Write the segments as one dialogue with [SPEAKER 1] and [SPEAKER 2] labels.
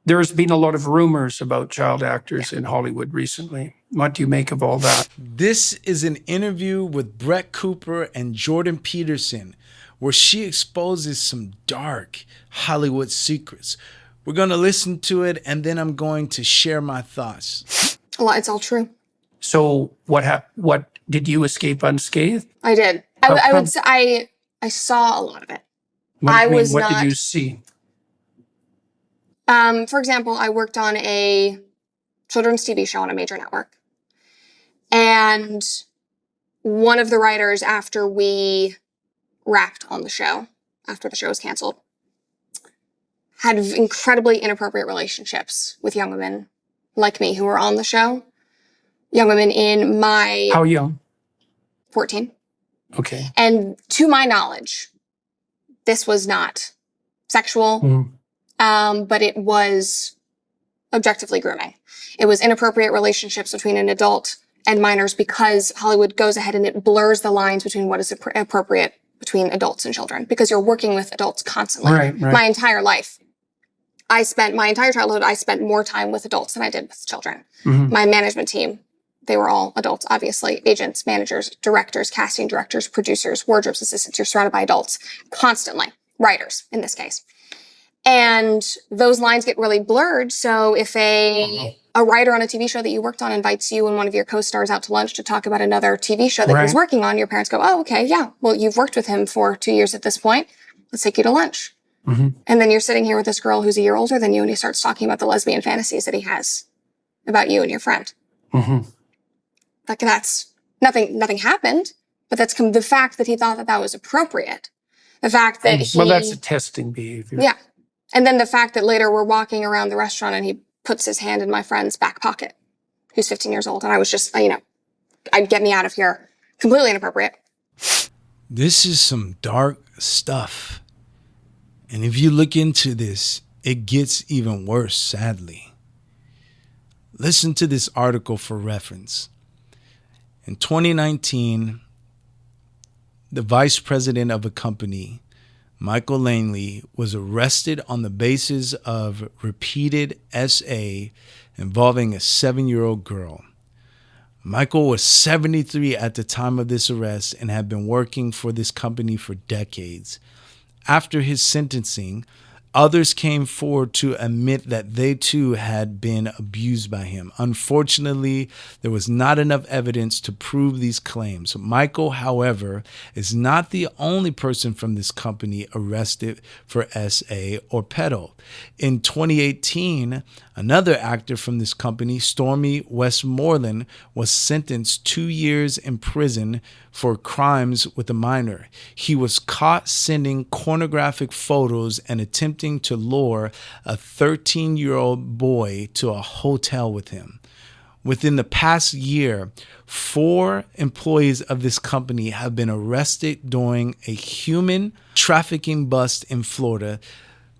[SPEAKER 1] There's been a lot of rumors about child actors in Hollywood recently. What do you make of all that?
[SPEAKER 2] This is an interview with Brett Cooper and Jordan Peterson, where she exposes some dark Hollywood secrets. We're going to listen to it, and then I'm going to share my thoughts.
[SPEAKER 3] Well, it's all true.
[SPEAKER 1] So what did you escape unscathed?
[SPEAKER 3] I did. I would say I saw a lot of it.
[SPEAKER 1] What did you see?
[SPEAKER 3] For example, I worked on a children's TV show on a major network. And one of the writers, after we wrapped on the show, after the show was canceled, had incredibly inappropriate relationships with young women like me who were on the show. Young women in my...
[SPEAKER 1] How young?
[SPEAKER 3] 14.
[SPEAKER 1] Okay.
[SPEAKER 3] And to my knowledge, this was not sexual, but it was objectively grooming. It was inappropriate relationships between an adult and minors because Hollywood goes ahead and it blurs the lines between what is appropriate between adults and children because you're working with adults constantly.
[SPEAKER 1] Right.
[SPEAKER 3] My entire life. My entire childhood, I spent more time with adults than I did with children. My management team, they were all adults, obviously. Agents, managers, directors, casting directors, producers, wardrobe assistants. You're surrounded by adults constantly. Writers, in this case. And those lines get really blurred. So if a writer on a TV show that you worked on invites you and one of your co-stars out to lunch to talk about another TV show that he's working on, your parents go, oh, okay, yeah. Well, you've worked with him for 2 years at this point. Let's take you to lunch. And then you're sitting here with this girl who's a year older than you, and he starts talking about the lesbian fantasies that he has about you and your friend. Like that's nothing happened, but that's the fact that he thought that was appropriate. The fact that
[SPEAKER 1] that's a testing behavior.
[SPEAKER 3] Yeah. And then the fact that later we're walking around the restaurant and he puts his hand in my friend's back pocket, who's 15 years old. And I was just, I'd get me out of here. Completely inappropriate.
[SPEAKER 2] This is some dark stuff. And if you look into this, it gets even worse, sadly. Listen to this article for reference. In 2019, the vice president of a company, Michael Langley, was arrested on the basis of repeated SA involving a 7-year-old girl. Michael was 73 at the time of this arrest and had been working for this company for decades. After his sentencing, others came forward to admit that they too had been abused by him. Unfortunately, there was not enough evidence to prove these claims. Michael, however, is not the only person from this company arrested for SA or pedo. In 2018, another actor from this company, Stormy Westmoreland, was sentenced 2 years in prison for crimes with a minor. He was caught sending pornographic photos and attempting to lure a 13-year-old boy to a hotel with him. Within the past year, 4 employees of this company have been arrested during a human trafficking bust in Florida.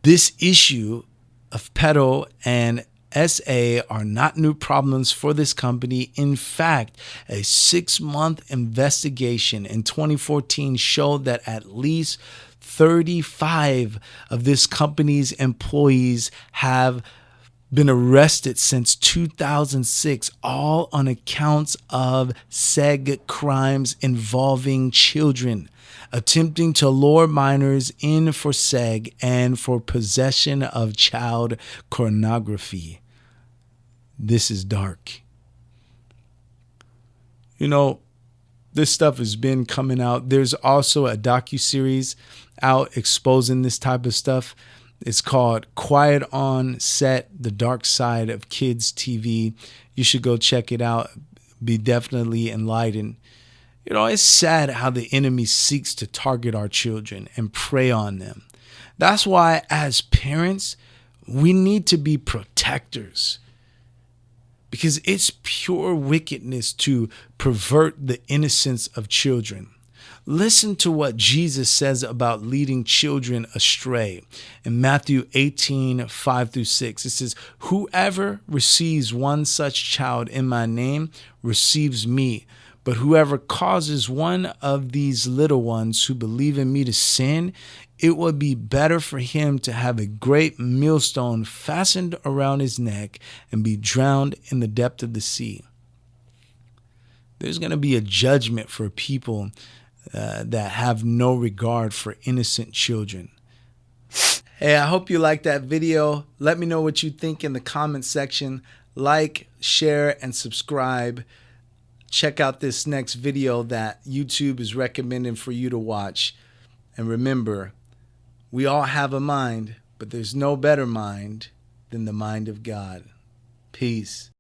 [SPEAKER 2] This issue of pedo and SA are not new problems for this company. In fact, a 6-month investigation in 2014 showed that at least 35 of this company's employees have been arrested since 2006, all on accounts of SEG crimes involving children, attempting to lure minors in for SEG and for possession of child pornography. This is dark. This stuff has been coming out. There's also a docuseries out exposing this type of stuff. It's called Quiet on Set, The Dark Side of Kids TV. You should go check it out. Be definitely enlightened. It's sad how the enemy seeks to target our children and prey on them. That's why, as parents, we need to be protectors. Because it's pure wickedness to pervert the innocence of children. Listen to what Jesus says about leading children astray. In Matthew 18:5-6, it says, "Whoever receives one such child in my name receives me. But whoever causes one of these little ones who believe in me to sin, it would be better for him to have a great millstone fastened around his neck and be drowned in the depth of the sea. There's going to be a judgment for people that have no regard for innocent children. Hey, I hope you liked that video. Let me know what you think in the comment section. Like, share, and subscribe. Check out this next video that YouTube is recommending for you to watch. And remember, we all have a mind, but there's no better mind than the mind of God. Peace.